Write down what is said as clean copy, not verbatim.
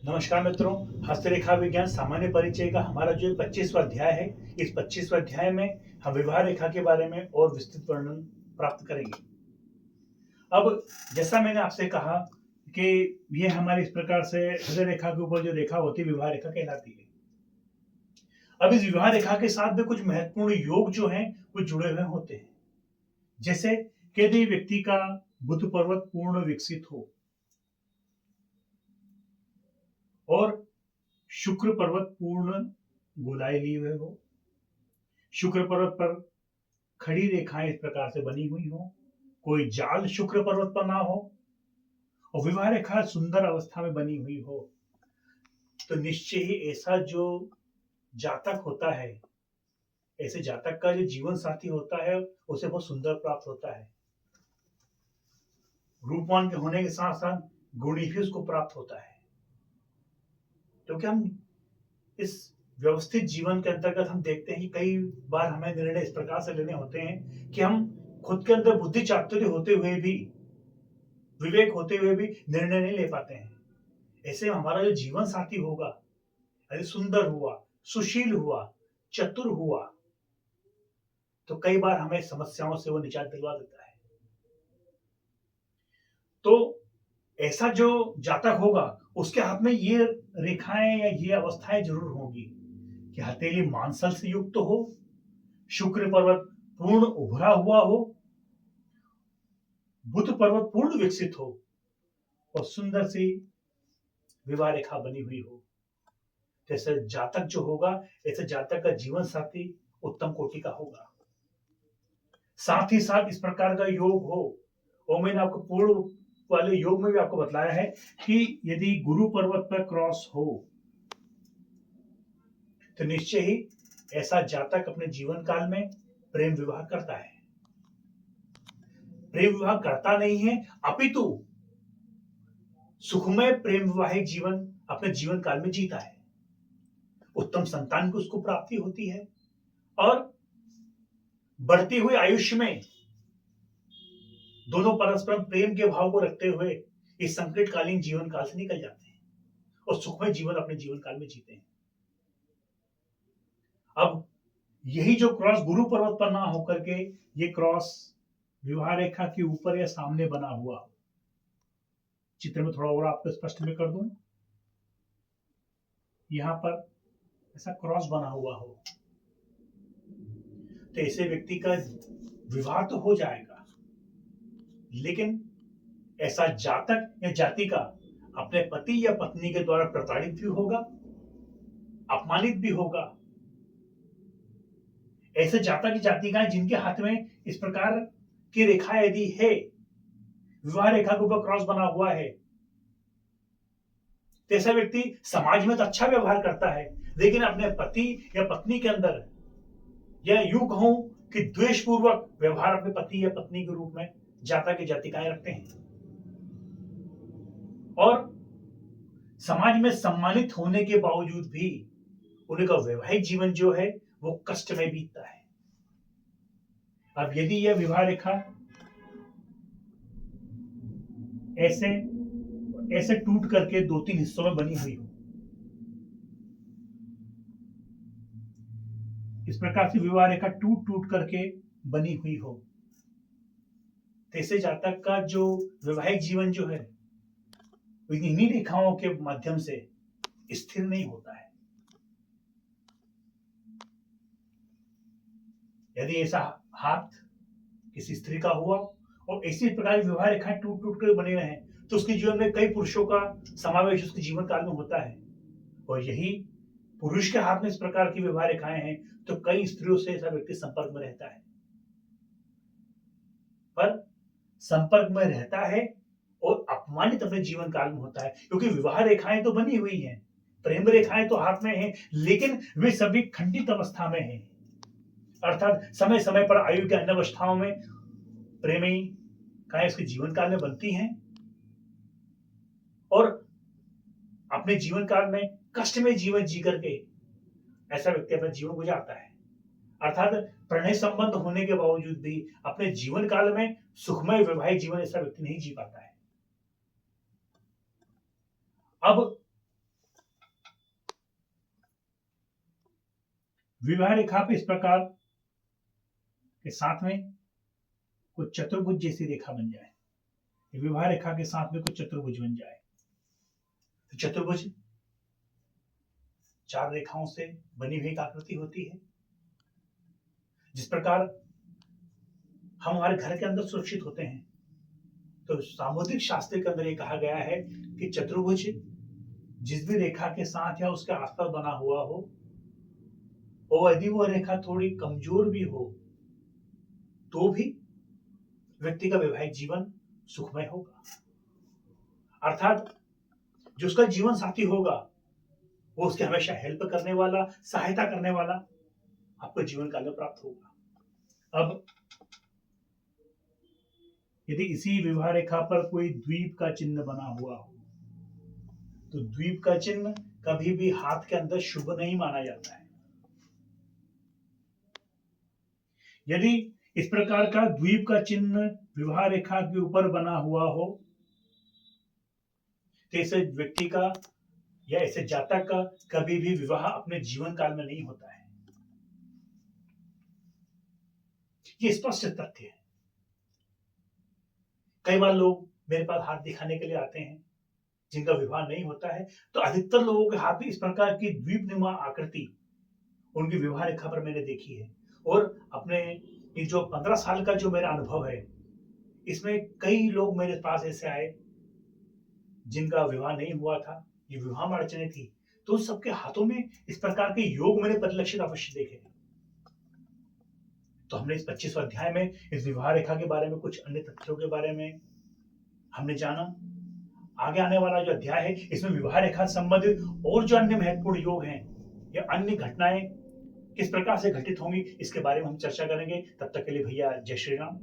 नमस्कार मित्रों, हस्तरेखा विज्ञान सामान्य परिचय का हमारा जो 25वां अध्याय है, इस 25वां अध्याय में हम विवाह रेखा के बारे में और विस्तृत वर्णन प्राप्त करेंगे। अब जैसा मैंने आपसे कहा कि ये हमारी इस प्रकार से हृदय रेखा के ऊपर जो रेखा होती है विवाह रेखा कहलाती है। अब इस विवाह रेखा के साथ भी कुछ महत्वपूर्ण योग जो हैं वो जुड़े हुए होते हैं। जैसे कि यदि व्यक्ति का बुध पर्वत पूर्ण विकसित हो और शुक्र पर्वत पूर्ण गोलाई लिए हुए हो, शुक्र पर्वत पर खड़ी रेखाएं इस प्रकार से बनी हुई हो, कोई जाल शुक्र पर्वत पर ना हो और विवाह रेखा सुंदर अवस्था में बनी हुई हो, तो निश्चय ही ऐसा जो जातक होता है, ऐसे जातक का जो जीवन साथी होता है उसे बहुत सुंदर प्राप्त होता है। रूपवान के होने के साथ साथ गुणी भी उसको प्राप्त होता है। क्योंकि हम इस व्यवस्थित जीवन के अंतर्गत हम देखते हैं कि कई बार हमें निर्णय इस प्रकार से लेने होते हैं कि हम खुद के अंदर बुद्धि चातुर्य होते हुए भी, विवेक होते हुए भी निर्णय नहीं ले पाते हैं। ऐसे हमारा जो जीवन साथी होगा यदि सुंदर हुआ, सुशील हुआ, चतुर हुआ, तो कई बार हमें समस्याओं से वो निजात दिलवा देता है। तो ऐसा जो जातक होगा उसके हाथ में ये रेखाएं या ये अवस्थाएं जरूर होंगी कि हथेली मांसल से युक्त हो, शुक्र पर्वत पूर्ण उभरा हुआ हो, बुध पर्वत पूर्ण विकसित हो और सुंदर सी विवाह रेखा बनी हुई हो। जैसे जातक जो होगा, ऐसे जातक का जीवन साथी उत्तम कोटि का होगा। साथ ही साथ इस प्रकार का योग हो, और मैंने आपको पूर्व वाले योग में भी आपको बताया है कि यदि गुरु पर्वत पर क्रॉस हो तो निश्चय ही ऐसा जातक अपने जीवन काल में प्रेम विवाह करता है। प्रेम विवाह करता नहीं है, अपितु सुखमय प्रेम विवाहिक जीवन अपने जीवन काल में जीता है। उत्तम संतान की उसको प्राप्ति होती है और बढ़ती हुई आयुष्य में दोनों परस्पर प्रेम के भाव को रखते हुए इस संकटकालीन जीवन काल से निकल जाते हैं और सुखमय जीवन अपने जीवन काल में जीते हैं। अब यही जो क्रॉस गुरु पर्वत पर ना होकर के ये क्रॉस विवाह रेखा के ऊपर या सामने बना हुआ, चित्र में थोड़ा और आपको स्पष्ट में कर दूं, यहां पर ऐसा क्रॉस बना हुआ हो तो ऐसे व्यक्ति का विवाह तो हो जाएगा, लेकिन ऐसा जातक या जाति का अपने पति या पत्नी के द्वारा प्रताड़ित भी होगा, अपमानित भी होगा। ऐसे जातक जातिकाएं जिनके हाथ में इस प्रकार की रेखा यदि है, विवाह रेखा के ऊपर क्रॉस बना हुआ है, तो ऐसा व्यक्ति समाज में तो अच्छा व्यवहार करता है, लेकिन अपने पति या पत्नी के अंदर, या यूं कहूं कि द्वेषपूर्वक व्यवहार अपने पति या पत्नी के रूप में जातक की जातिकाएं रखते हैं और समाज में सम्मानित होने के बावजूद भी उनका वैवाहिक जीवन जो है वो कष्ट में बीतता है। अब यदि यह विवाह रेखा ऐसे ऐसे टूट करके 2-3 हिस्सों में बनी हुई हो, इस प्रकार से विवाह रेखा टूट टूट करके बनी हुई हो, तो ऐसे जातक का जो वैवाहिक जीवन जो है इन्हीं रेखाओं के माध्यम से स्थिर नहीं होता है। यदि ऐसा हाथ किसी स्त्री का हुआ और इसी प्रकार की विवाह रेखाएं टूट टूट कर बने रहे तो उसके जीवन में कई पुरुषों का समावेश उसके जीवन काल में होता है, और यही पुरुष के हाथ में इस प्रकार की विवाह रेखाएं हैं तो कई स्त्रियों से ऐसा व्यक्ति संपर्क में रहता है। पर संपर्क में रहता है और अपमानित अपने जीवन काल में होता है, क्योंकि विवाह रेखाएं तो बनी हुई हैं, प्रेम रेखाएं तो हाथ में हैं, लेकिन वे सभी खंडित अवस्था में हैं। अर्थात समय समय पर आयु के अन्य अवस्थाओं में प्रेमिकाएं उसके जीवन काल में बनती हैं और अपने जीवन काल में कष्ट में जीवन जी करके ऐसा व्यक्ति अपना जीवन गुजारता है। अर्थात प्रणय संबंध होने के बावजूद भी अपने जीवन काल में सुखमय वैवाहिक जीवन ऐसा व्यक्ति नहीं जी पाता है। अब विवाह रेखा पे इस प्रकार के साथ में कुछ चतुर्भुज जैसी रेखा बन जाए, विवाह रेखा के साथ में कुछ चतुर्भुज बन जाए, तो चतुर्भुज 4 रेखाओं से बनी हुई एक आकृति होती है। जिस प्रकार हम हमारे घर के अंदर सुरक्षित होते हैं, तो सामुद्रिक शास्त्र के अंदर ये कहा गया है कि चतुर्भुज जिस भी रेखा के साथ या उसके आसपास बना हुआ हो, और यदि वो रेखा थोड़ी कमजोर भी हो, तो भी व्यक्ति का वैवाहिक जीवन सुखमय होगा। अर्थात जो उसका जीवन साथी होगा, वो उसके हमेशा हेल्प करने वाला, सहायता करने वाला आपको जीवन काल में प्राप्त होगा। अब यदि इसी विवाह रेखा पर कोई द्वीप का चिन्ह बना हुआ हो, तो द्वीप का चिन्ह कभी भी हाथ के अंदर शुभ नहीं माना जाता है। यदि इस प्रकार का द्वीप का चिन्ह विवाह रेखा के ऊपर बना हुआ हो, तो ऐसे व्यक्ति का या ऐसे जातक का कभी भी विवाह अपने जीवन काल में नहीं होता है। ये स्पष्ट तथ्य है। कई बार लोग मेरे पास हाथ दिखाने के लिए आते हैं जिनका विवाह नहीं होता है, तो अधिकतर लोगों के हाथ में इस प्रकार की द्वीपनुमा आकृति उनकी विवाह रेखा पर मैंने देखी है। और अपने ये जो 15 साल का जो मेरा अनुभव है, इसमें कई लोग मेरे पास ऐसे आए जिनका विवाह नहीं हुआ था, ये विवाह में अड़चने थी, तो सबके हाथों में इस प्रकार के योग मैंने परिलक्षित अवश्य देखे। तो हमने इस 25वें अध्याय में इस विवाह रेखा के बारे में कुछ अन्य तथ्यों के बारे में हमने जाना। आगे आने वाला जो अध्याय है, इसमें विवाह रेखा संबंधित और जो अन्य महत्वपूर्ण योग हैं या अन्य घटनाएं किस प्रकार से घटित होंगी, इसके बारे में हम चर्चा करेंगे। तब तक के लिए भैया जय श्री राम।